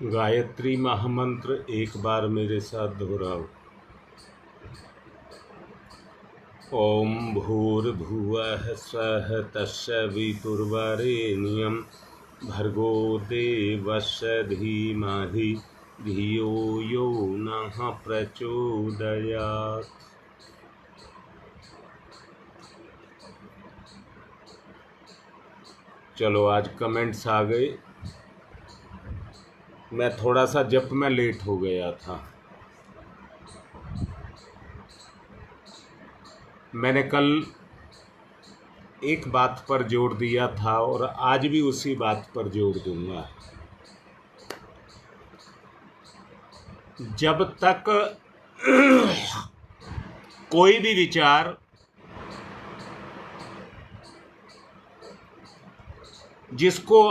गायत्री महामंत्र एक बार मेरे साथ दोहराओ। ओम भूर्भुवः स्वः तस्य वितुर्वरेण्यं भर्गो देवस्य धीमहि धियो यो नः प्रचोदयात्। चलो आज कमेंट्स आ गए। मैं थोड़ा सा जप में लेट हो गया था। मैंने कल एक बात पर जोर दिया था और आज भी उसी बात पर जोर दूंगा। जब तक कोई भी विचार जिसको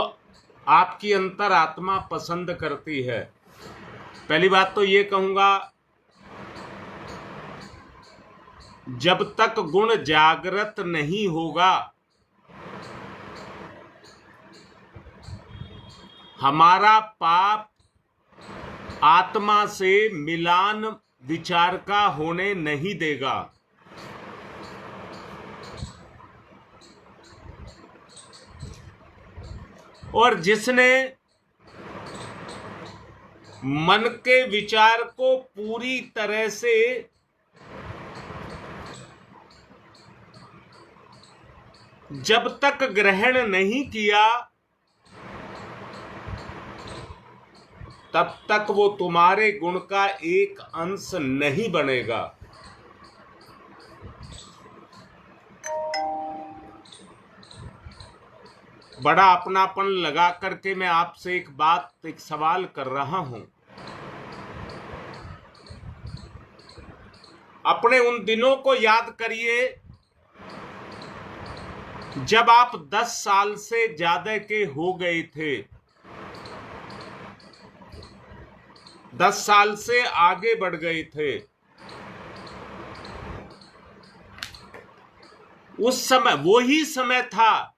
आपकी अंतरात्मा पसंद करती है, पहली बात तो ये कहूंगा, जब तक गुण जागृत नहीं होगा हमारा पाप आत्मा से मिलान विचार का होने नहीं देगा। और जिसने मन के विचार को पूरी तरह से जब तक ग्रहण नहीं किया तब तक वो तुम्हारे गुण का एक अंश नहीं बनेगा। बड़ा अपनापन लगा करके मैं आपसे एक सवाल कर रहा हूं। अपने उन दिनों को याद करिए जब आप 10 साल से ज्यादा के हो गए थे, 10 साल से आगे बढ़ गए थे। उस समय वही समय था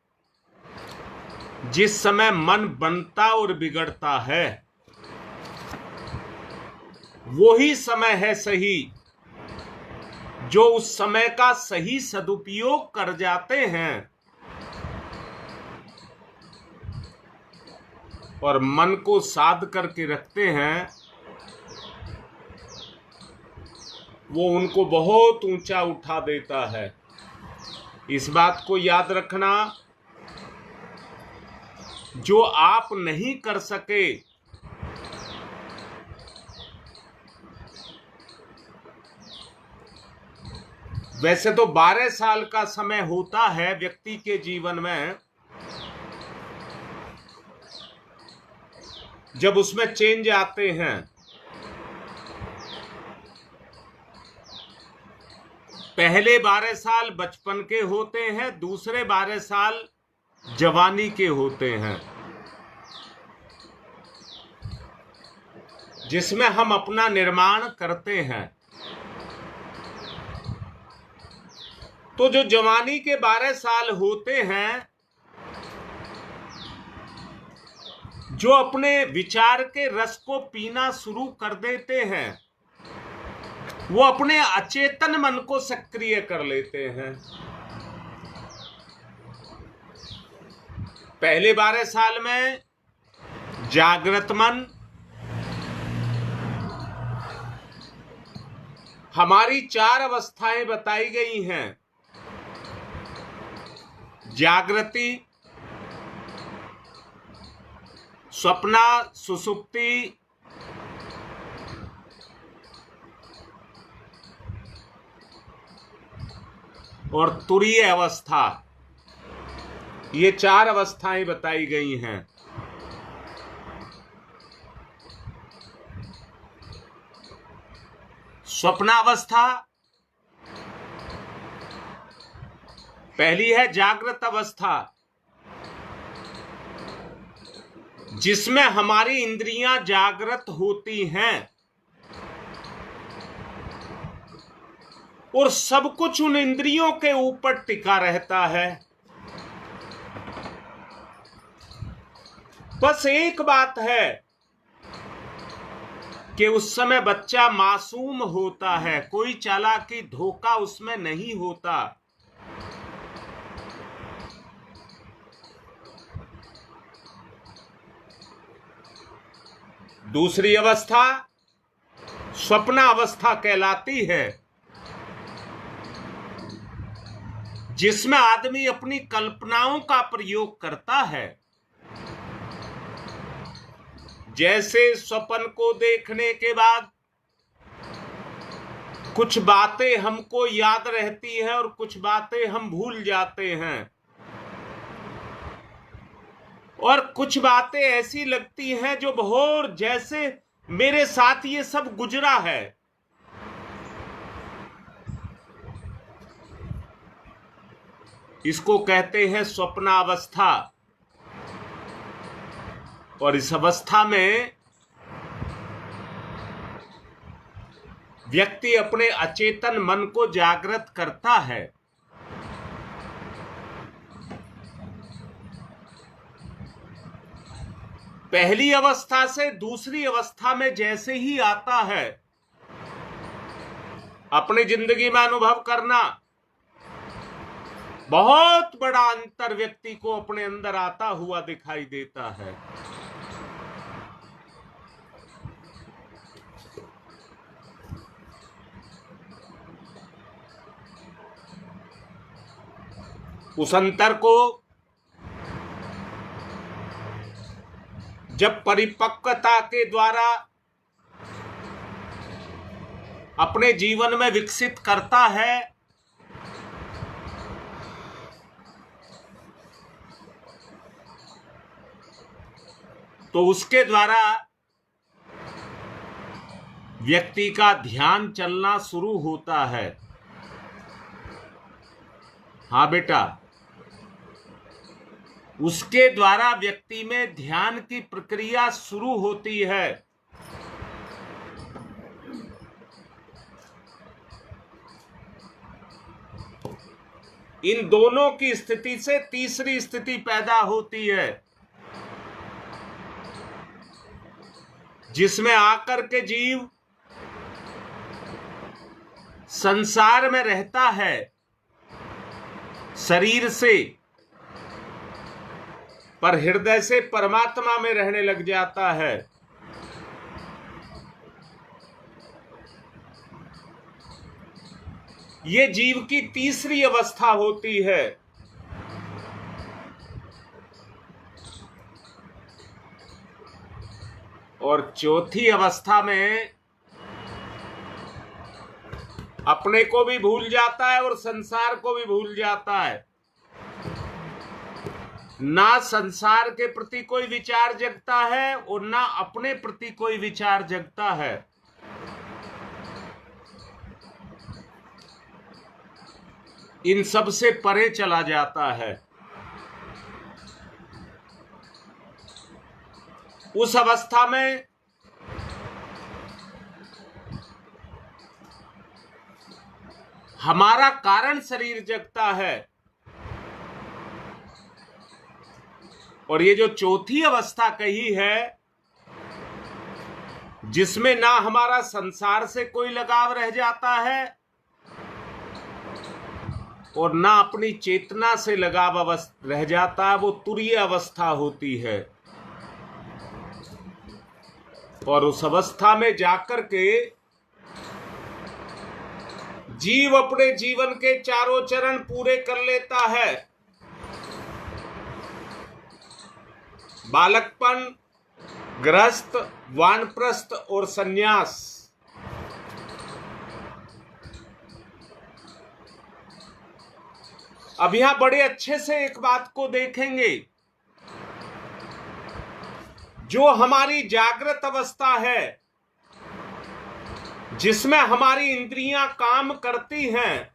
जिस समय मन बनता और बिगड़ता है। वही समय है सही जो उस समय का सही सदुपयोग कर जाते हैं और मन को साध करके रखते हैं, वो उनको बहुत ऊंचा उठा देता है। इस बात को याद रखना, जो आप नहीं कर सके वैसे तो 12 साल का समय होता है व्यक्ति के जीवन में जब उसमें चेंज आते हैं। पहले 12 साल बचपन के होते हैं, दूसरे 12 साल जवानी के होते हैं, जिसमें हम अपना निर्माण करते हैं। तो जो जवानी के 12 साल होते हैं, जो अपने विचार के रस को पीना शुरू कर देते हैं, वो अपने अचेतन मन को सक्रिय कर लेते हैं। पहले 12 साल में जागृत मन हमारी 4 अवस्थाएं बताई गई हैं। जागृति, स्वप्ना, सुषुप्ति और तुरीय अवस्था, ये 4 अवस्थाएं बताई गई हैं। स्वप्नावस्था पहली है, जागृत अवस्था, जिसमें हमारी इंद्रियां जागृत होती हैं और सब कुछ उन इंद्रियों के ऊपर टिका रहता है। बस एक बात है, कि उस समय बच्चा मासूम होता है, कोई चालाकी धोखा उसमें नहीं होता। दूसरी अवस्था स्वप्न अवस्था कहलाती है, जिसमें आदमी अपनी कल्पनाओं का प्रयोग करता है। जैसे स्वप्न को देखने के बाद कुछ बातें हमको याद रहती हैं और कुछ बातें हम भूल जाते हैं, और कुछ बातें ऐसी लगती हैं जो बहुत जैसे मेरे साथ ये सब गुजरा है। इसको कहते हैं स्वप्नावस्था। और इस अवस्था में व्यक्ति अपने अचेतन मन को जागृत करता है। पहली अवस्था से दूसरी अवस्था में जैसे ही आता है, अपनी जिंदगी में अनुभव करना, बहुत बड़ा अंतर व्यक्ति को अपने अंदर आता हुआ दिखाई देता है। उस अंतर को जब परिपक्वता के द्वारा अपने जीवन में विकसित करता है, तो उसके द्वारा व्यक्ति का ध्यान चलना शुरू होता है। हाँ बेटा, उसके द्वारा व्यक्ति में ध्यान की प्रक्रिया शुरू होती है। इन दोनों की स्थिति से तीसरी स्थिति पैदा होती है, जिसमें आकर के जीव संसार में रहता है शरीर से, पर हृदय से परमात्मा में रहने लग जाता है। ये जीव की तीसरी अवस्था होती है। और चौथी अवस्था में अपने को भी भूल जाता है और संसार को भी भूल जाता है। ना संसार के प्रति कोई विचार जगता है और ना अपने प्रति कोई विचार जगता है। इन सब से परे चला जाता है। उस अवस्था में हमारा कारण शरीर जगता है। और ये जो चौथी अवस्था कही है, जिसमें ना हमारा संसार से कोई लगाव रह जाता है और ना अपनी चेतना से लगाव रह जाता है, वो तुरीय अवस्था होती है। और उस अवस्था में जाकर के जीव अपने जीवन के चारों चरण पूरे कर लेता है। बालकपन, गृहस्थ, वानप्रस्थ और सन्यास। अब यहां बड़े अच्छे से एक बात को देखेंगे। जो हमारी जागृत अवस्था है, जिसमें हमारी इंद्रियां काम करती हैं,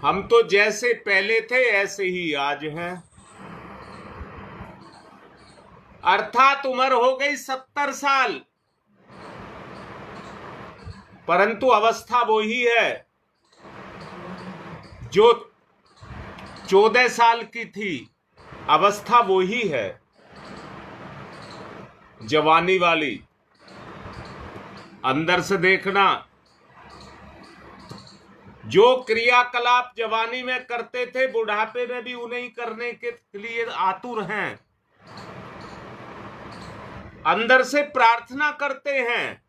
हम तो जैसे पहले थे ऐसे ही आज हैं। अर्थात उम्र हो गई 70 साल, परंतु अवस्था वही है जो 14 साल की थी। अवस्था वही है। जवानी वाली, अंदर से देखना। जो क्रियाकलाप जवानी में करते थे बुढ़ापे में भी उन्हें करने के लिए आतुर हैं, अंदर से प्रार्थना करते हैं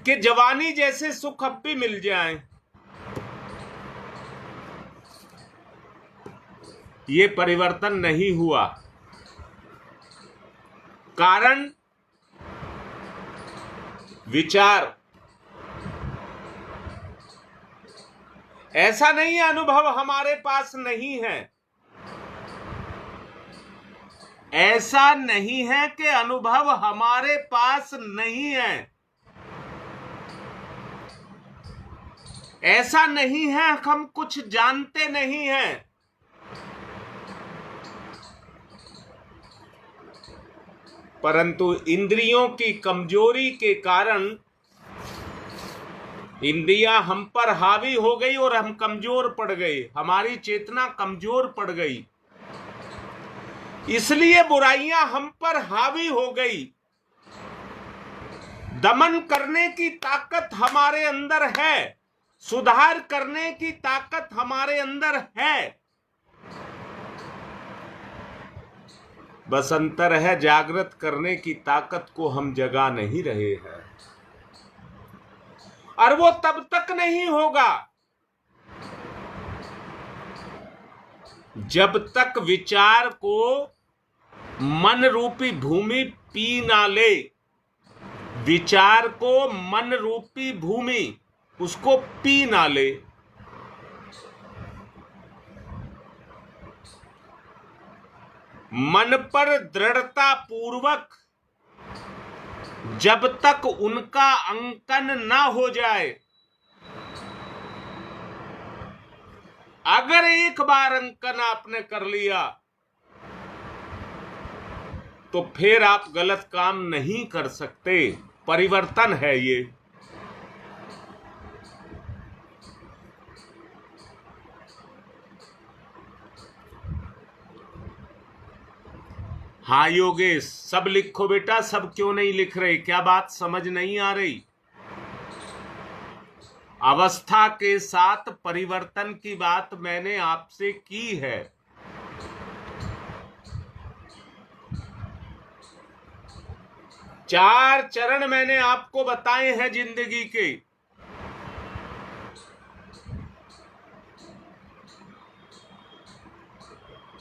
कि जवानी जैसे सुख अब भी मिल जाए। ये परिवर्तन नहीं हुआ। कारण विचार। ऐसा नहीं है अनुभव हमारे पास नहीं है, ऐसा नहीं है कि अनुभव हमारे पास नहीं है, ऐसा नहीं है हम कुछ जानते नहीं हैं। परंतु इंद्रियों की कमजोरी के कारण इंद्रियां हम पर हावी हो गई और हम कमजोर पड़ गए, हमारी चेतना कमजोर पड़ गई, इसलिए बुराइयां हम पर हावी हो गई। दमन करने की ताकत हमारे अंदर है, सुधार करने की ताकत हमारे अंदर है, बस अंतर है जागृत करने की ताकत को हम जगा नहीं रहे हैं। और वो तब तक नहीं होगा जब तक विचार को मन रूपी भूमि पी ना ले। विचार को मन रूपी भूमि उसको पी ना ले। मन पर दृढ़ता पूर्वक जब तक उनका अंकन ना हो जाए, अगर एक बार अंकन आपने कर लिया तो फिर आप गलत काम नहीं कर सकते। परिवर्तन है ये। हाँ योगेश, सब लिखो बेटा, सब क्यों नहीं लिख रहे? क्या बात समझ नहीं आ रही? अवस्था के साथ परिवर्तन की बात मैंने आपसे की है। चार चरण मैंने आपको बताए हैं जिंदगी के।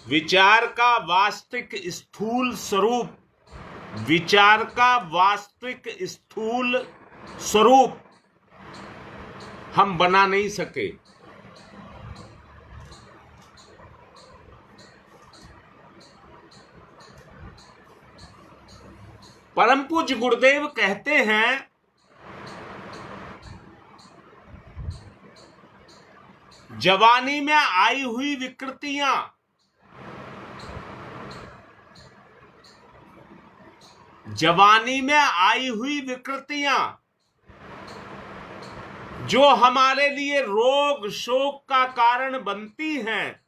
विचार का वास्तविक स्थूल स्वरूप, विचार का वास्तविक स्थूल स्वरूप हम बना नहीं सके। परम पूज्य गुरुदेव कहते हैं, जवानी में आई हुई विकृतियां जवानी में आई हुई विकृतियां जो हमारे लिए रोग शोक का कारण बनती हैं,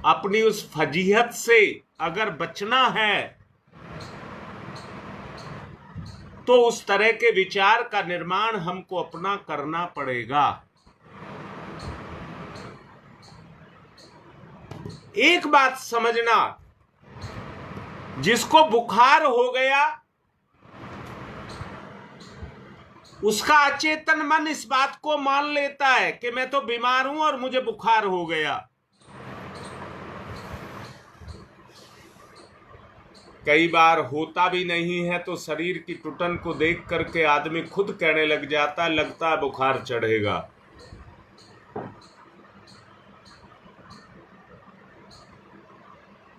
अपनी उस फजीहत से अगर बचना है तो उस तरह के विचार का निर्माण हमको अपना करना पड़ेगा। एक बात समझना, जिसको बुखार हो गया उसका अचेतन मन इस बात को मान लेता है कि मैं तो बीमार हूं और मुझे बुखार हो गया। कई बार होता भी नहीं है तो शरीर की टूटन को देख करके आदमी खुद कहने लग जाता, लगता है बुखार चढ़ेगा।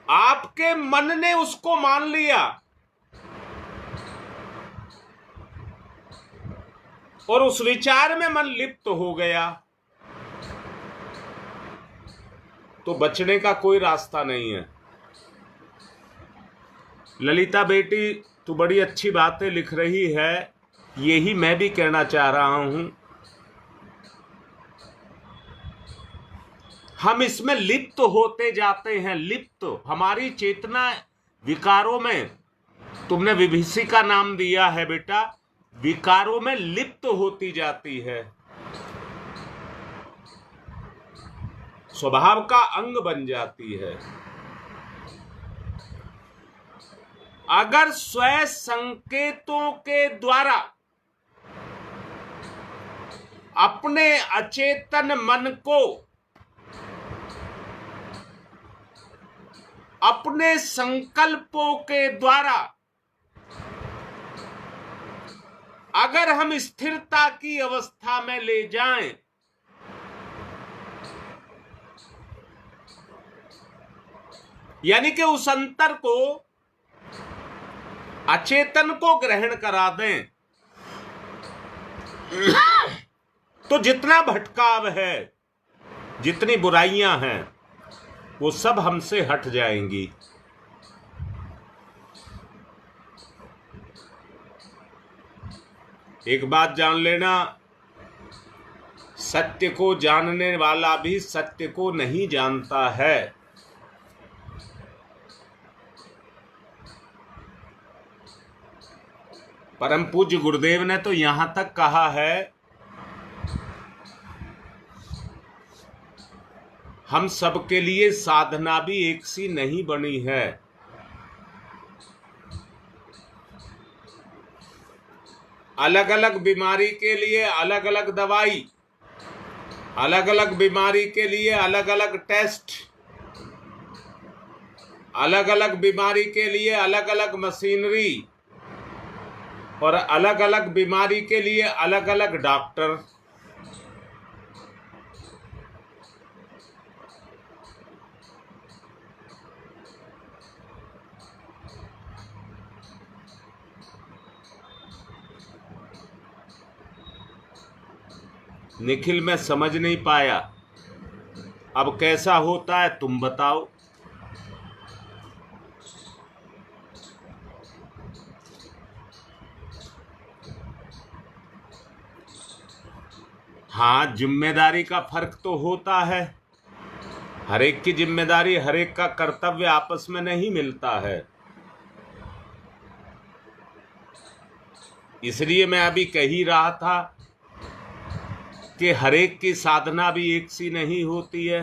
आपके मन ने उसको मान लिया और उस विचार में मन लिप्त हो गया, तो बचने का कोई रास्ता नहीं है। ललिता बेटी, तू बड़ी अच्छी बातें लिख रही है, यही मैं भी कहना चाह रहा हूं हम इसमें लिप्त होते जाते हैं, लिप्त। हमारी चेतना विकारों में, तुमने विभीषिका नाम दिया है बेटा, विकारों में लिप्त होती जाती है, स्वभाव का अंग बन जाती है। अगर स्वयं संकेतों के द्वारा अपने अचेतन मन को अपने संकल्पों के द्वारा अगर हम स्थिरता की अवस्था में ले जाएं, यानी कि उस अंतर को, अचेतन को ग्रहण करा दें, तो जितना भटकाव है, जितनी बुराइयां हैं, वो सब हमसे हट जाएंगी। एक बात जान लेना, सत्य को जानने वाला भी सत्य को नहीं जानता है। परम पूज्य गुरुदेव ने तो यहां तक कहा है, हम सबके लिए साधना भी एक सी नहीं बनी है। अलग अलग बीमारी के लिए अलग अलग दवाई, अलग अलग बीमारी के लिए अलग अलग टेस्ट, अलग अलग बीमारी के लिए अलग अलग मशीनरी, और अलग अलग बीमारी के लिए अलग अलग डॉक्टर। निखिल मैं समझ नहीं पाया, अब कैसा होता है तुम बताओ। हाँ, जिम्मेदारी का फर्क तो होता है। हर एक की जिम्मेदारी, हर एक का कर्तव्य आपस में नहीं मिलता है। इसलिए मैं अभी कह ही रहा था कि हर एक की साधना भी एक सी नहीं होती है।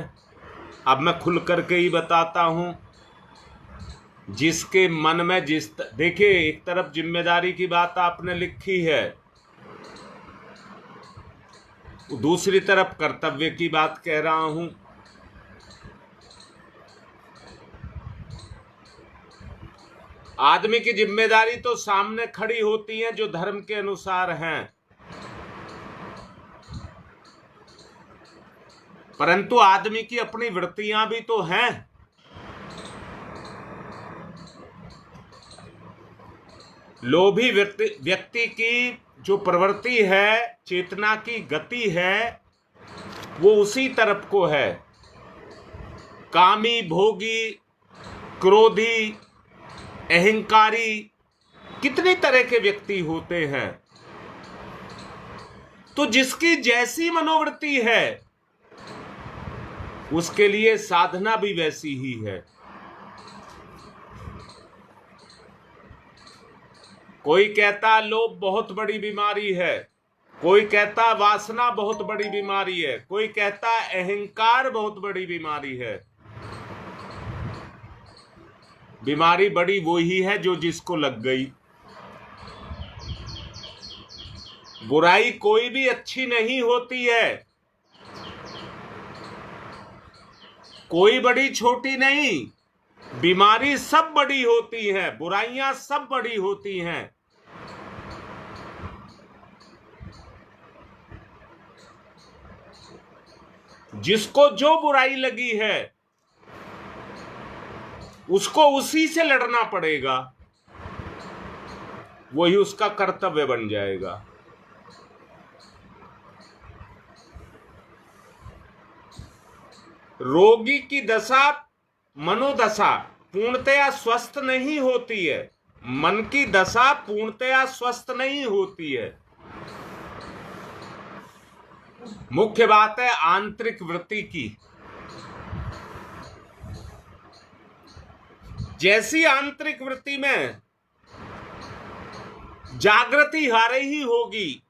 अब मैं खुल करके ही बताता हूं, जिसके मन में देखिए, एक तरफ जिम्मेदारी की बात आपने लिखी है, दूसरी तरफ कर्तव्य की बात कह रहा हूं। आदमी की जिम्मेदारी तो सामने खड़ी होती है जो धर्म के अनुसार हैं, परंतु आदमी की अपनी वृत्तियां भी तो हैं। लोभी व्यक्ति की जो प्रवृत्ति है, चेतना की गति है, वो उसी तरफ को है। कामी, भोगी, क्रोधी, अहंकारी, कितने तरह के व्यक्ति होते हैं। तो जिसकी जैसी मनोवृत्ति है, उसके लिए साधना भी वैसी ही है। कोई कहता लोभ बहुत बड़ी बीमारी है, कोई कहता वासना बहुत बड़ी बीमारी है, कोई कहता अहंकार बहुत बड़ी बीमारी है। बीमारी बड़ी वो ही है जो जिसको लग गई। बुराई कोई भी अच्छी नहीं होती है, कोई बड़ी छोटी नहीं, बीमारी सब बड़ी होती है, बुराइयां सब बड़ी होती हैं। जिसको जो बुराई लगी है, उसको उसी से लड़ना पड़ेगा, वही उसका कर्तव्य बन जाएगा। रोगी की दशा, मनोदशा पूर्णतया स्वस्थ नहीं होती है, मन की दशा पूर्णतया स्वस्थ नहीं होती है। मुख्य बात है आंतरिक वृत्ति की। जैसी आंतरिक वृत्ति में जागृति आ रही होगी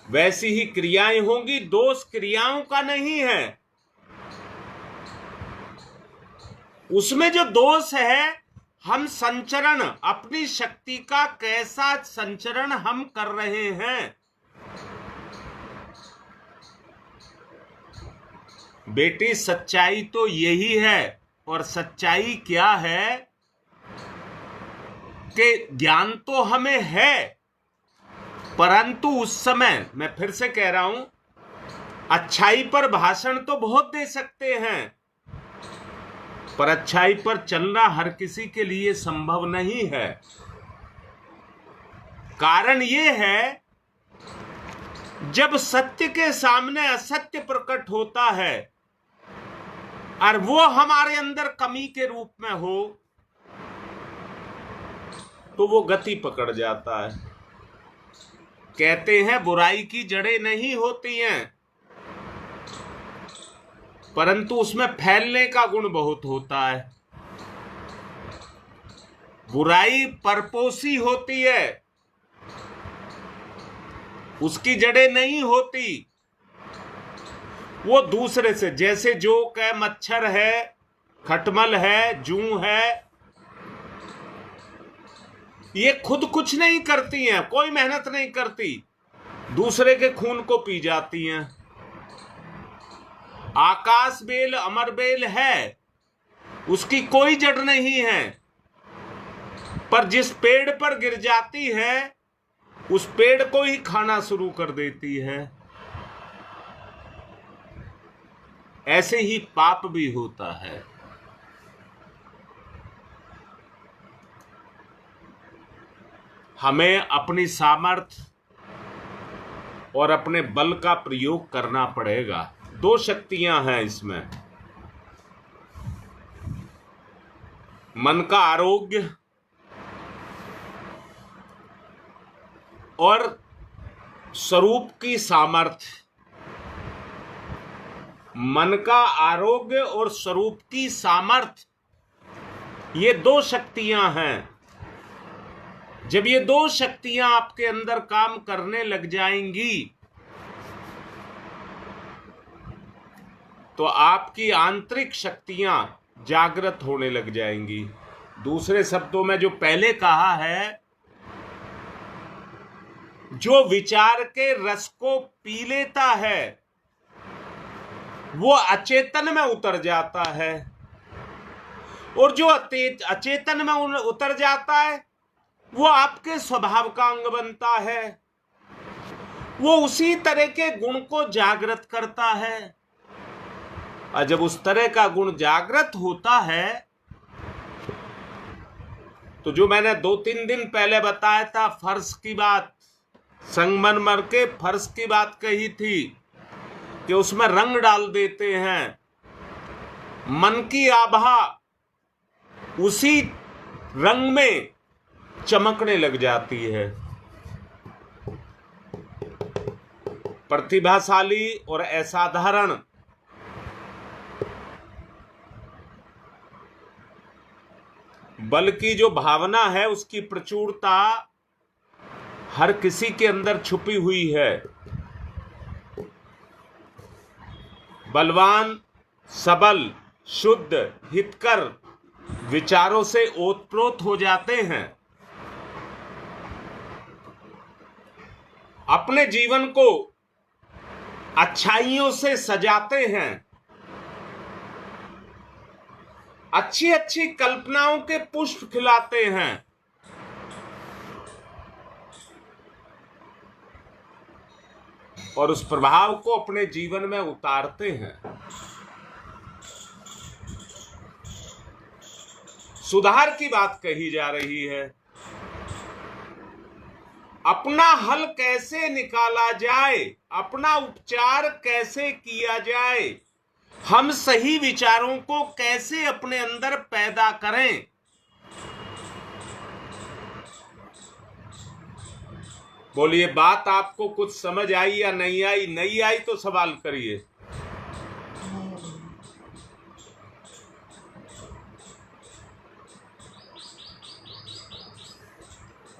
वैसी ही क्रियाएं होंगी। दोष क्रियाओं का नहीं है, उसमें जो दोष है हम संचरण, अपनी शक्ति का कैसा संचरण हम कर रहे हैं। बेटी सच्चाई तो यही है, और सच्चाई क्या है कि ज्ञान तो हमें है, परंतु उस समय मैं फिर से कह रहा हूं, अच्छाई पर भाषण तो बहुत दे सकते हैं, पर अच्छाई पर चलना हर किसी के लिए संभव नहीं है। कारण यह है, जब सत्य के सामने असत्य प्रकट होता है और वो हमारे अंदर कमी के रूप में हो, तो वो गति पकड़ जाता है। कहते हैं बुराई की जड़ें नहीं होती हैं, परंतु उसमें फैलने का गुण बहुत होता है। बुराई परपोषी होती है, उसकी जड़ें नहीं होती। वो दूसरे से, जैसे जोक है, मच्छर है, खटमल है, जूं है, ये खुद कुछ नहीं करती हैं, कोई मेहनत नहीं करती, दूसरे के खून को पी जाती हैं। आकाश बेल अमर बेल है, उसकी कोई जड़ नहीं है, पर जिस पेड़ पर गिर जाती है उस पेड़ को ही खाना शुरू कर देती है। ऐसे ही पाप भी होता है। हमें अपनी सामर्थ्य और अपने बल का प्रयोग करना पड़ेगा। दो शक्तियां हैं इसमें, मन का आरोग्य और स्वरूप की सामर्थ्य। मन का आरोग्य और स्वरूप की सामर्थ्य, ये दो शक्तियां हैं। जब ये दो शक्तियां आपके अंदर काम करने लग जाएंगी तो आपकी आंतरिक शक्तियां जागृत होने लग जाएंगी। दूसरे शब्दों में जो पहले कहा है, जो विचार के रस को पी लेता है वो अचेतन में उतर जाता है, और जो अचेतन में उतर जाता है वो आपके स्वभाव का अंग बनता है। वो उसी तरह के गुण को जागृत करता है, और जब उस तरह का गुण जागृत होता है तो जो मैंने 2-3 दिन पहले बताया था, फर्श की बात, संगमरमर के फर्श की बात कही थी कि उसमें रंग डाल देते हैं, मन की आभा उसी रंग में चमकने लग जाती है। प्रतिभाशाली और असाधारण बल की जो भावना है, उसकी प्रचुरता हर किसी के अंदर छुपी हुई है। बलवान, सबल, शुद्ध, हितकर विचारों से ओतप्रोत हो जाते हैं, अपने जीवन को अच्छाइयों से सजाते हैं, अच्छी अच्छी कल्पनाओं के पुष्प खिलाते हैं, और उस प्रभाव को अपने जीवन में उतारते हैं। सुधार की बात कही जा रही है। अपना हल कैसे निकाला जाए, अपना उपचार कैसे किया जाए, हम सही विचारों को कैसे अपने अंदर पैदा करें। बोलिए, बात आपको कुछ समझ आई या नहीं आई? नहीं आई तो सवाल करिए।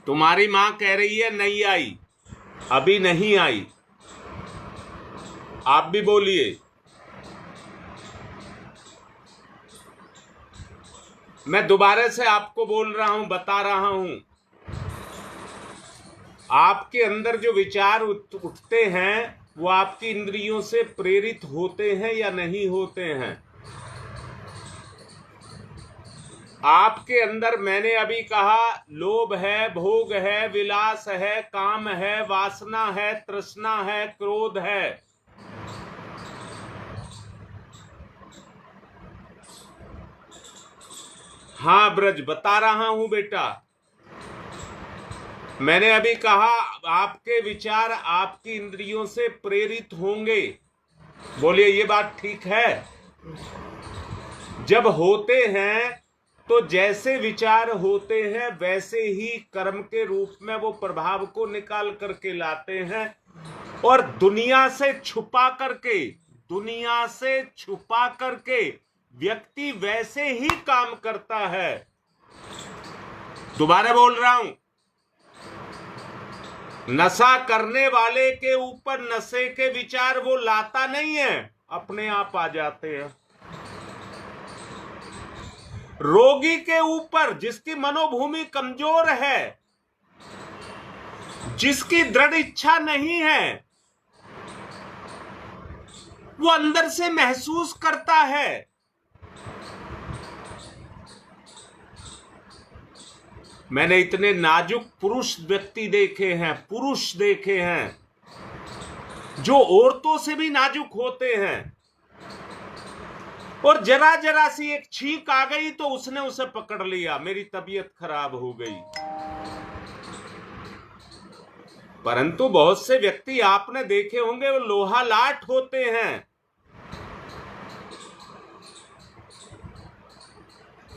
तुम्हारी मां कह रही है नहीं आई, अभी नहीं आई। आप भी बोलिए। मैं दोबारा से आपको बोल रहा हूं, बता रहा हूं, आपके अंदर जो विचार उठते हैं वो आपकी इंद्रियों से प्रेरित होते हैं या नहीं होते हैं। आपके अंदर मैंने अभी कहा लोभ है, भोग है, विलास है, काम है, वासना है, तृष्णा है, क्रोध है। हाँ ब्रज, बता रहा हूं बेटा। मैंने अभी कहा आपके विचार आपकी इंद्रियों से प्रेरित होंगे। बोलिए ये बात ठीक है? जब होते हैं तो जैसे विचार होते हैं वैसे ही कर्म के रूप में वो प्रभाव को निकाल करके लाते हैं, और दुनिया से छुपा करके व्यक्ति वैसे ही काम करता है। दोबारा बोल रहा हूं, नशा करने वाले के ऊपर नशे के विचार वो लाता नहीं है, अपने आप आ जाते हैं। रोगी के ऊपर, जिसकी मनोभूमि कमजोर है, जिसकी दृढ़ इच्छा नहीं है, वो अंदर से महसूस करता है। मैंने इतने नाजुक पुरुष व्यक्ति देखे हैं, जो औरतों से भी नाजुक होते हैं, और जरा जरा सी एक छींक आ गई तो उसने उसे पकड़ लिया, मेरी तबीयत खराब हो गई। परंतु बहुत से व्यक्ति आपने देखे होंगे वो लोहा लाट होते हैं।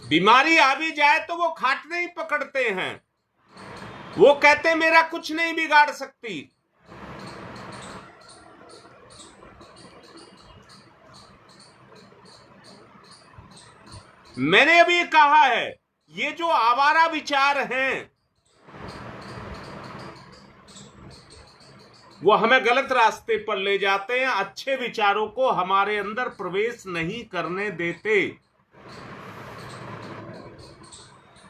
बीमारी आ भी जाए तो वो खाट नहीं पकड़ते हैं, वो कहते मेरा कुछ नहीं बिगाड़ सकती। मैंने अभी कहा है ये जो आवारा विचार हैं वो हमें गलत रास्ते पर ले जाते हैं, अच्छे विचारों को हमारे अंदर प्रवेश नहीं करने देते।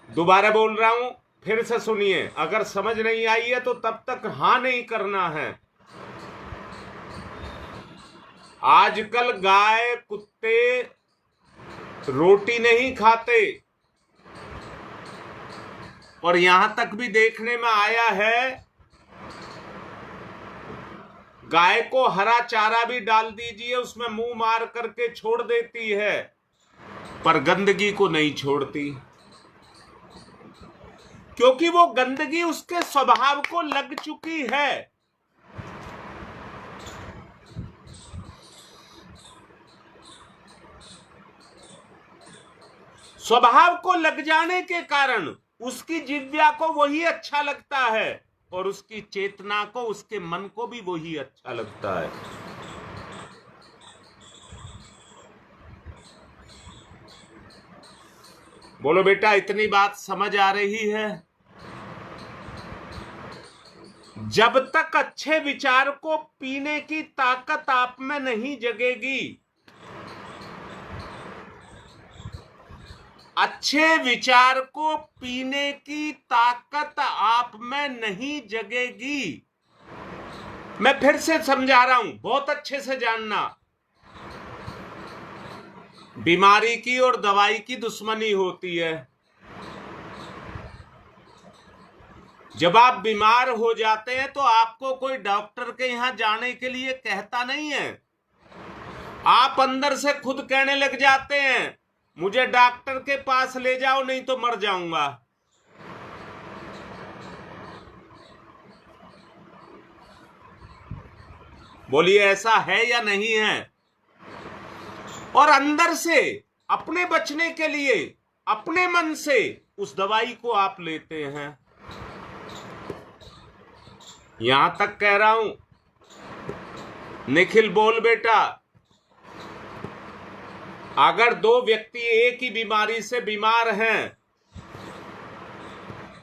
दोबारा बोल रहा हूं, फिर से सुनिए। अगर समझ नहीं आई है तो तब तक हां नहीं करना है। आजकल गाय कुत्ते रोटी नहीं खाते, और यहां तक भी देखने में आया है गाय को हरा चारा भी डाल दीजिए उसमें मुंह मार करके छोड़ देती है, पर गंदगी को नहीं छोड़ती, क्योंकि वो गंदगी उसके स्वभाव को लग चुकी है। स्वभाव को लग जाने के कारण उसकी जिह्वा को वही अच्छा लगता है, और उसकी चेतना को, उसके मन को भी वही अच्छा लगता है। बोलो बेटा, इतनी बात समझ आ रही है? जब तक अच्छे विचार को पीने की ताकत आप में नहीं जगेगी, अच्छे विचार को पीने की ताकत आप में नहीं जगेगी। मैं फिर से समझा रहा हूं, बहुत अच्छे से जानना। बीमारी की और दवाई की दुश्मनी होती है। जब आप बीमार हो जाते हैं तो आपको कोई डॉक्टर के यहां जाने के लिए कहता नहीं है, आप अंदर से खुद कहने लग जाते हैं मुझे डॉक्टर के पास ले जाओ नहीं तो मर जाऊंगा। बोलिए ऐसा है या नहीं है? और अंदर से अपने बचने के लिए अपने मन से उस दवाई को आप लेते हैं। यहां तक कह रहा हूं, निखिल बोल बेटा, अगर दो व्यक्ति एक ही बीमारी से बीमार हैं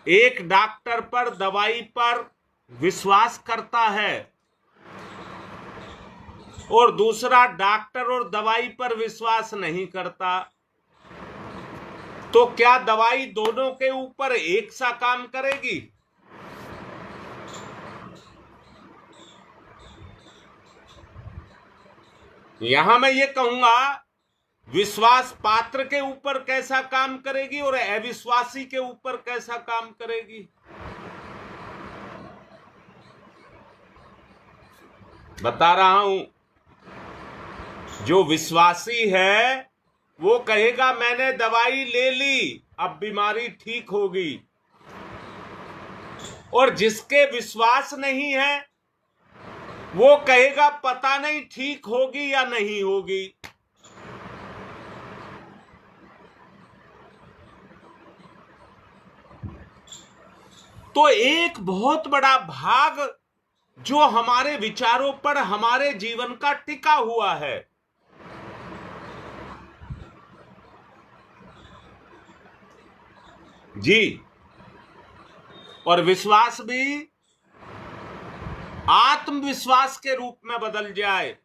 एक डॉक्टर पर, दवाई पर विश्वास करता है और दूसरा डॉक्टर और दवाई पर विश्वास नहीं करता, तो क्या दवाई दोनों के ऊपर एक सा काम करेगी? यहां मैं ये कहूंगा, विश्वास पात्र के ऊपर कैसा काम करेगी और अविश्वासी के ऊपर कैसा काम करेगी। बता रहा हूं, जो विश्वासी है वो कहेगा मैंने दवाई ले ली, अब बीमारी ठीक होगी। और जिसके विश्वास नहीं है वो कहेगा पता नहीं ठीक होगी या नहीं होगी। तो एक बहुत बड़ा भाग जो हमारे विचारों पर, हमारे जीवन का टिका हुआ है, जी, और विश्वास भी आत्मविश्वास के रूप में बदल जाए।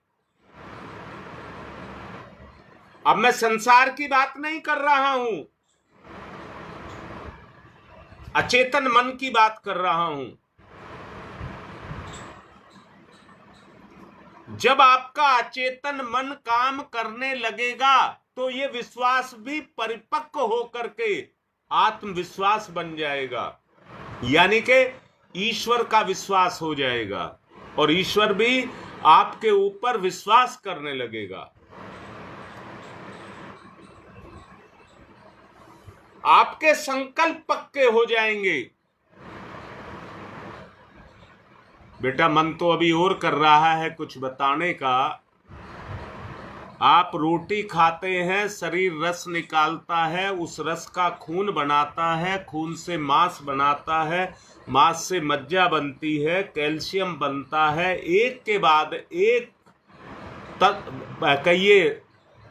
अब मैं संसार की बात नहीं कर रहा हूं, अचेतन मन की बात कर रहा हूं। जब आपका अचेतन मन काम करने लगेगा तो ये विश्वास भी परिपक्व होकर के आत्मविश्वास बन जाएगा, यानी कि ईश्वर का विश्वास हो जाएगा और ईश्वर भी आपके ऊपर विश्वास करने लगेगा। आपके संकल्प पक्के हो जाएंगे। बेटा मन तो अभी और कर रहा है कुछ बताने का। आप रोटी खाते हैं, शरीर रस निकालता है, उस रस का खून बनाता है, खून से मांस बनाता है, मांस से मज्जा बनती है, कैल्शियम बनता है, एक के बाद एक कहिए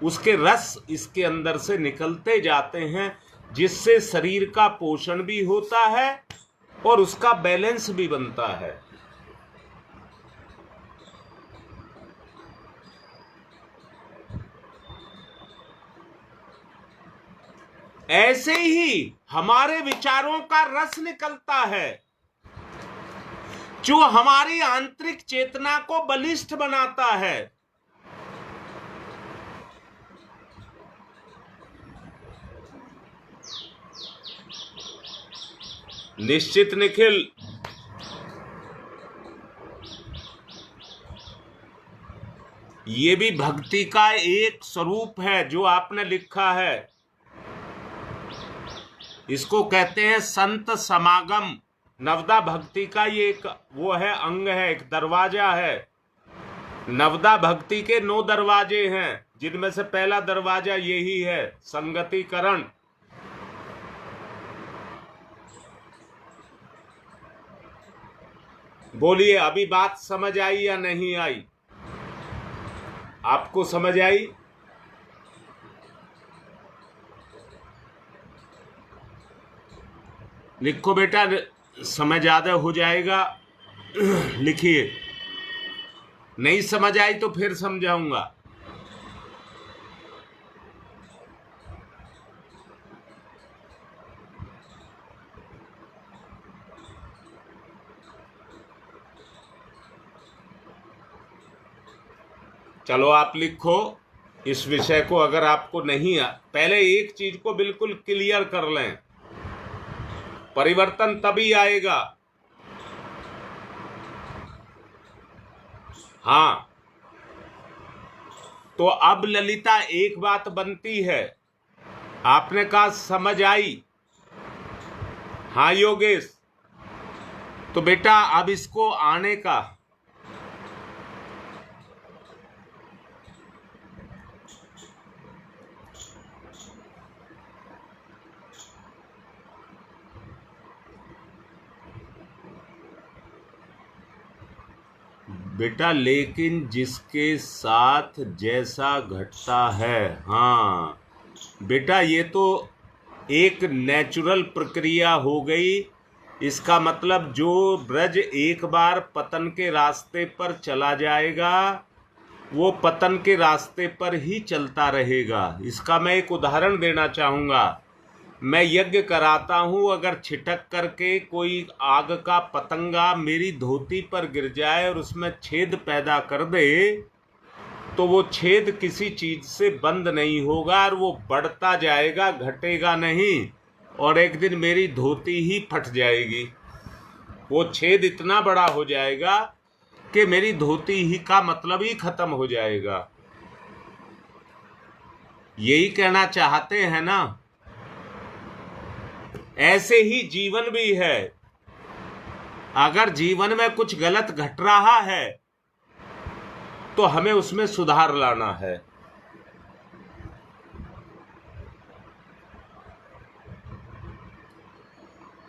उसके रस इसके अंदर से निकलते जाते हैं, जिससे शरीर का पोषण भी होता है और उसका बैलेंस भी बनता है। ऐसे ही हमारे विचारों का रस निकलता है जो हमारी आंतरिक चेतना को बलिष्ठ बनाता है। निश्चित निखिल, ये भी भक्ति का एक स्वरूप है जो आपने लिखा है। इसको कहते हैं संत समागम। नवदा भक्ति का ये एक वो है, अंग है, एक दरवाजा है। नवदा भक्ति के 9 दरवाजे हैं, जिनमें से पहला दरवाजा यही है, संगतिकरण। बोलिए, अभी बात समझ आई या नहीं आई? आपको समझ आई? लिखो बेटा, समझ ज्यादा हो जाएगा। लिखिए, नहीं समझ आई तो फिर समझाऊंगा। चलो आप लिखो इस विषय को। अगर आपको नहीं पहले एक चीज को बिल्कुल क्लियर कर लें, परिवर्तन तभी आएगा। हाँ, तो अब ललिता एक बात बनती है, आपने कहा समझ आई। हाँ योगेश, तो बेटा अब इसको आने का बेटा, लेकिन जिसके साथ जैसा घटता है, हाँ बेटा, ये तो एक नेचुरल प्रक्रिया हो गई इसका मतलब जो ब्रज एक बार पतन के रास्ते पर चला जाएगा वो पतन के रास्ते पर ही चलता रहेगा। इसका मैं एक उदाहरण देना चाहूंगा। मैं यज्ञ कराता हूं, अगर छिटक करके कोई आग का पतंगा मेरी धोती पर गिर जाए और उसमें छेद पैदा कर दे तो वो छेद किसी चीज से बंद नहीं होगा और वो बढ़ता जाएगा, घटेगा नहीं, और एक दिन मेरी धोती ही फट जाएगी। वो छेद इतना बड़ा हो जाएगा कि मेरी धोती ही का मतलब ही खत्म हो जाएगा। यही कहना चाहते हैं ना। ऐसे ही जीवन भी है। अगर जीवन में कुछ गलत घट रहा है तो हमें उसमें सुधार लाना है।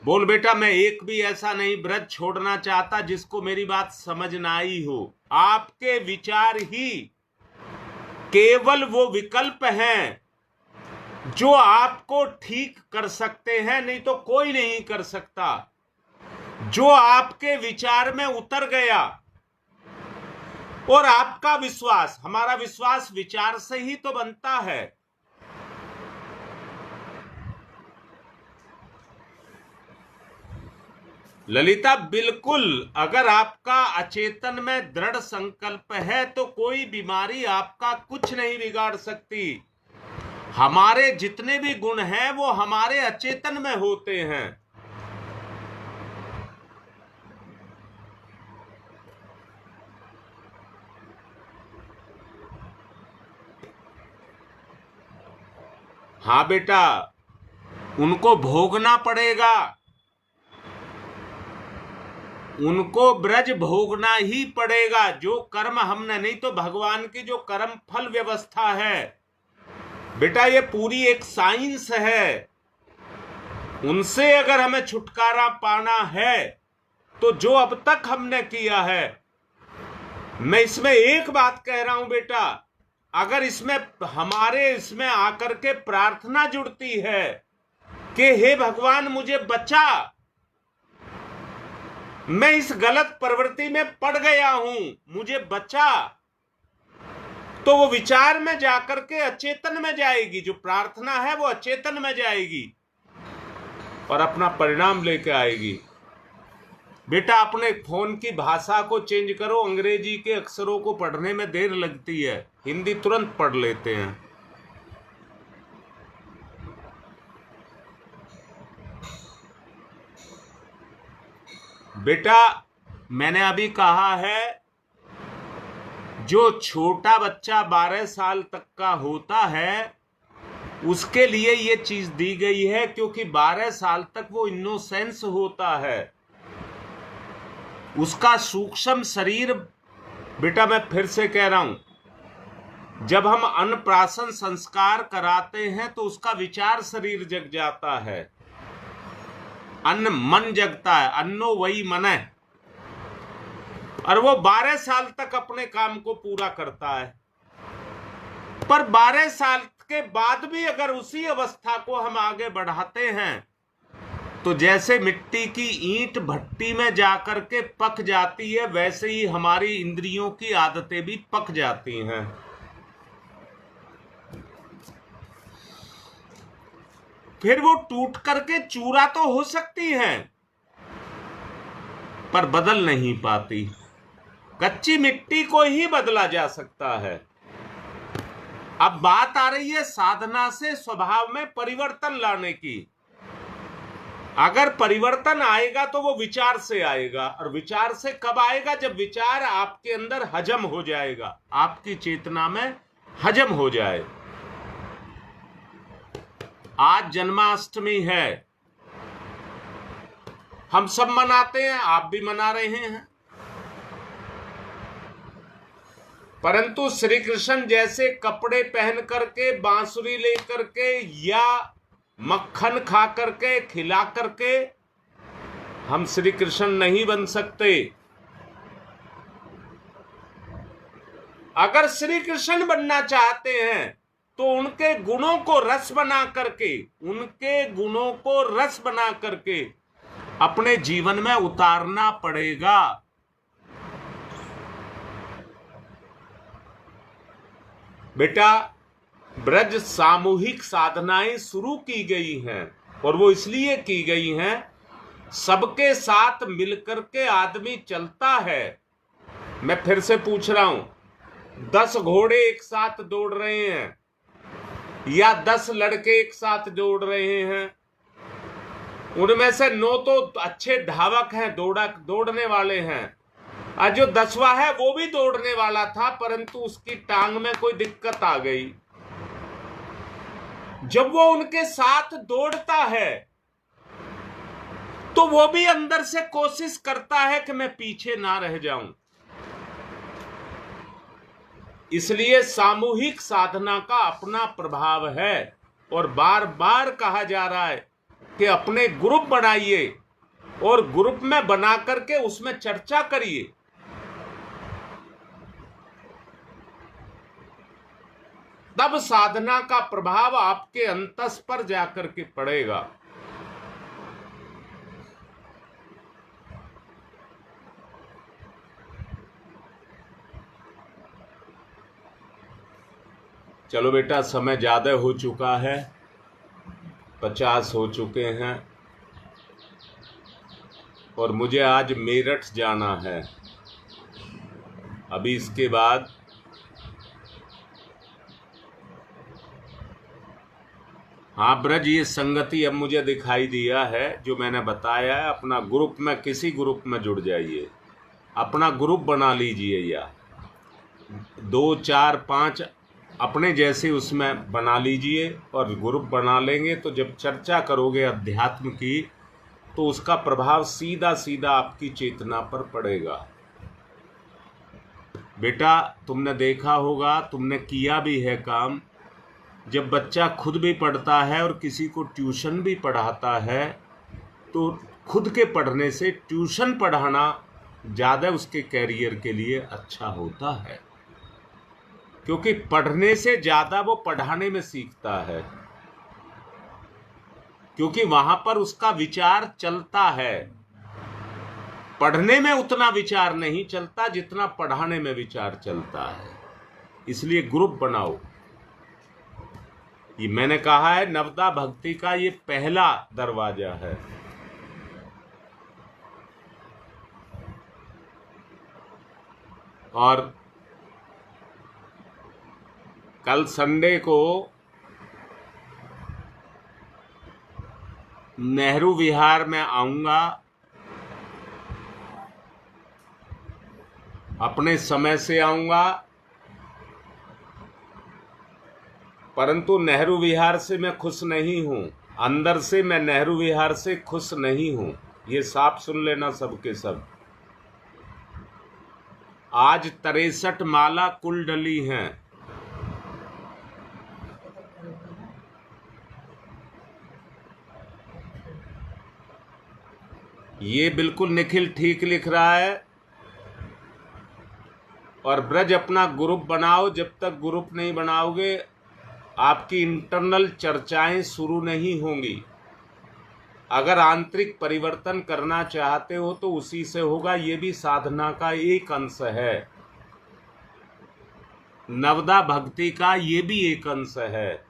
बोल बेटा, मैं एक भी ऐसा नहीं ब्रज छोड़ना चाहता जिसको मेरी बात समझ ना आई हो। आपके विचार ही केवल वो विकल्प हैं जो आपको ठीक कर सकते हैं, नहीं तो कोई नहीं कर सकता। जो आपके विचार में उतर गया और आपका विश्वास, हमारा विश्वास विचार से ही तो बनता है। ललिता, बिल्कुल, अगर आपका अचेतन में दृढ़ संकल्प है तो कोई बीमारी आपका कुछ नहीं बिगाड़ सकती। हमारे जितने भी गुण हैं वो हमारे अचेतन में होते हैं। हाँ बेटा, उनको भोगना पड़ेगा, उनको ब्रज भोगना ही पड़ेगा। जो कर्म हमने, नहीं तो भगवान की जो कर्म फल व्यवस्था है बेटा, ये पूरी एक साइंस है। उनसे अगर हमें छुटकारा पाना है तो जो अब तक हमने किया है, मैं इसमें एक बात कह रहा हूं बेटा, अगर इसमें हमारे इसमें आकर के प्रार्थना जुड़ती है कि हे भगवान मुझे बचा, मैं इस गलत प्रवृत्ति में पड़ गया हूं, मुझे बचा, तो वो विचार में जाकर के अचेतन में जाएगी। जो प्रार्थना है वो अचेतन में जाएगी और अपना परिणाम लेकर आएगी। बेटा, अपने फोन की भाषा को चेंज करो। अंग्रेजी के अक्षरों को पढ़ने में देर लगती है, हिंदी तुरंत पढ़ लेते हैं। बेटा, मैंने अभी कहा है जो छोटा बच्चा 12 साल तक का होता है उसके लिए ये चीज दी गई है, क्योंकि 12 साल तक वो इनोसेंस होता है, उसका सूक्ष्म शरीर। बेटा, मैं फिर से कह रहा हूं, जब हम अन्नप्राशन संस्कार कराते हैं तो उसका विचार शरीर जग जाता है, अन्न मन जगता है, अन्नो वही मन है, और वो 12 साल तक अपने काम को पूरा करता है। पर 12 साल के बाद भी अगर उसी अवस्था को हम आगे बढ़ाते हैं तो जैसे मिट्टी की ईंट भट्टी में जाकर के पक जाती है, वैसे ही हमारी इंद्रियों की आदतें भी पक जाती हैं। फिर वो टूट करके चूरा तो हो सकती हैं पर बदल नहीं पाती। कच्ची मिट्टी को ही बदला जा सकता है। अब बात आ रही है साधना से स्वभाव में परिवर्तन लाने की। अगर परिवर्तन आएगा तो वो विचार से आएगा, और विचार से कब आएगा? जब विचार आपके अंदर हजम हो जाएगा, आपकी चेतना में हजम हो जाए। आज जन्माष्टमी है, हम सब मनाते हैं, आप भी मना रहे हैं, परंतु श्री कृष्ण जैसे कपड़े पहन करके, बांसुरी लेकर के या मक्खन खा करके, खिला करके हम श्री कृष्ण नहीं बन सकते। अगर श्री कृष्ण बनना चाहते हैं तो उनके गुणों को रस बना करके, उनके गुणों को रस बना करके अपने जीवन में उतारना पड़ेगा। बेटा, ब्रज सामूहिक साधनाएं शुरू की गई हैं और वो इसलिए की गई हैं, सबके साथ मिलकर के आदमी चलता है। मैं फिर से पूछ रहा हूं, 10 घोड़े एक साथ दौड़ रहे हैं या 10 लड़के एक साथ दौड़ रहे हैं, उनमें से 9 तो अच्छे धावक हैं, दौड़ने वाले हैं, और जो 10वां है वो भी दौड़ने वाला था, परंतु उसकी टांग में कोई दिक्कत आ गई। जब वो उनके साथ दौड़ता है तो वो भी अंदर से कोशिश करता है कि मैं पीछे ना रह जाऊं। इसलिए सामूहिक साधना का अपना प्रभाव है और बार बार कहा जा रहा है कि अपने ग्रुप बनाइए और ग्रुप में बना करके उसमें चर्चा करिए। तब साधना का प्रभाव आपके अंतस पर जाकर के पड़ेगा। चलो बेटा, समय ज्यादा हो चुका है, 50 हो चुके हैं और मुझे आज मेरठ जाना है। अभी इसके बाद हाँ ब्रज, ये संगति अब मुझे दिखाई दिया है जो मैंने बताया है। अपना ग्रुप में, किसी ग्रुप में जुड़ जाइए, अपना ग्रुप बना लीजिए, या 2, 4, 5 अपने जैसे उसमें बना लीजिए। और ग्रुप बना लेंगे तो जब चर्चा करोगे अध्यात्म की तो उसका प्रभाव सीधा सीधा आपकी चेतना पर पड़ेगा। बेटा, तुमने देखा होगा, तुमने किया भी है काम, जब बच्चा खुद भी पढ़ता है और किसी को ट्यूशन भी पढ़ाता है तो खुद के पढ़ने से ट्यूशन पढ़ाना ज़्यादा उसके कैरियर के लिए अच्छा होता है, क्योंकि पढ़ने से ज़्यादा वो पढ़ाने में सीखता है, क्योंकि वहां पर उसका विचार चलता है। पढ़ने में उतना विचार नहीं चलता जितना पढ़ाने में विचार चलता है। इसलिए ग्रुप बनाओ। ये मैंने कहा है, नवदा भक्ति का ये पहला दरवाजा है। और कल संडे को नेहरू विहार में आऊंगा। अपने समय से आऊंगा, परंतु नेहरू विहार से मैं खुश नहीं हूं। अंदर से मैं नेहरू विहार से खुश नहीं हूं, ये साफ सुन लेना सबके सब। आज 63 माला कुल डली हैं। ये बिल्कुल निखिल ठीक लिख रहा है। और ब्रज, अपना ग्रुप बनाओ। जब तक ग्रुप नहीं बनाओगे आपकी इंटरनल चर्चाएं शुरू नहीं होंगी। अगर आंतरिक परिवर्तन करना चाहते हो तो उसी से होगा। ये भी साधना का एक अंश है, नवदा भक्ति का ये भी एक अंश है।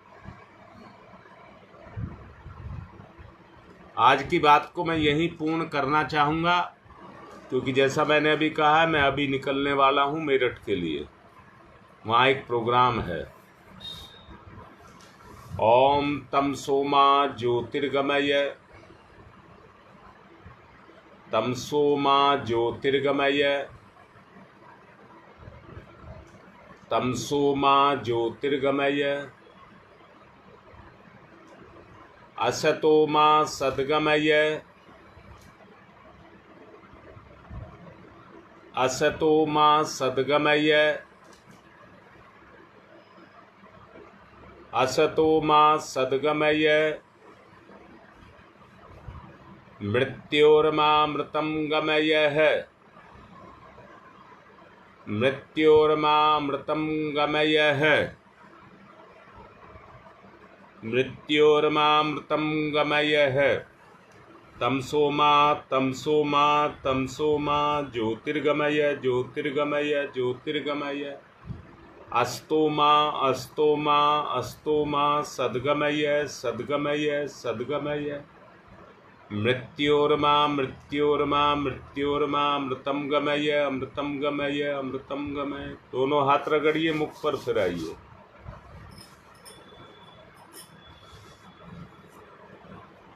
आज की बात को मैं यहीं पूर्ण करना चाहूंगा, क्योंकि जैसा मैंने अभी कहा, मैं अभी निकलने वाला हूं मेरठ के लिए। वहां एक प्रोग्राम है। ओम तम सोमा ज्योतिर्गमय, तम सोमा ज्योतिर्गमय, तम सोमा ज्योतिर्गमय, असतो मा सद्गमय, असतो मा सद्गमय, असतो मा सद्गमय, मृत्योर्मामृतं गमयः, मृत्योर्मामृतं गमयः, मृत्योर्मामृतं गमयः, तमसोमा तमसोमा तमसोमा ज्योतिर्गमय ज्योतिर्गमय ज्योतिर्गमय अस्तोमा अस्तोमा अस्तोमा सद्गमय सद्गमय सद्गमय मृत्योर्मा मृत्योर्मा मृत्योर्मा अमृतम गमय अमृतम गमय अमृतम गमय। दोनों हाथ रगड़िए, मुख पर फिराइए।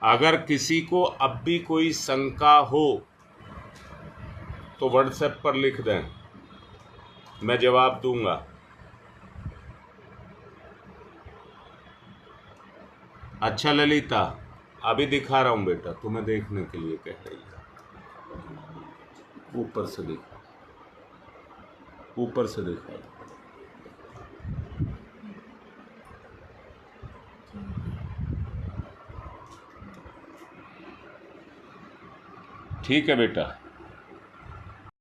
अगर किसी को अब भी कोई शंका हो तो व्हाट्सएप पर लिख दें, मैं जवाब दूंगा। अच्छा ललिता, अभी दिखा रहा हूं बेटा, तुम्हें देखने के लिए कह रही है। ऊपर से दिखा, ऊपर से दिखा। ठीक है बेटा।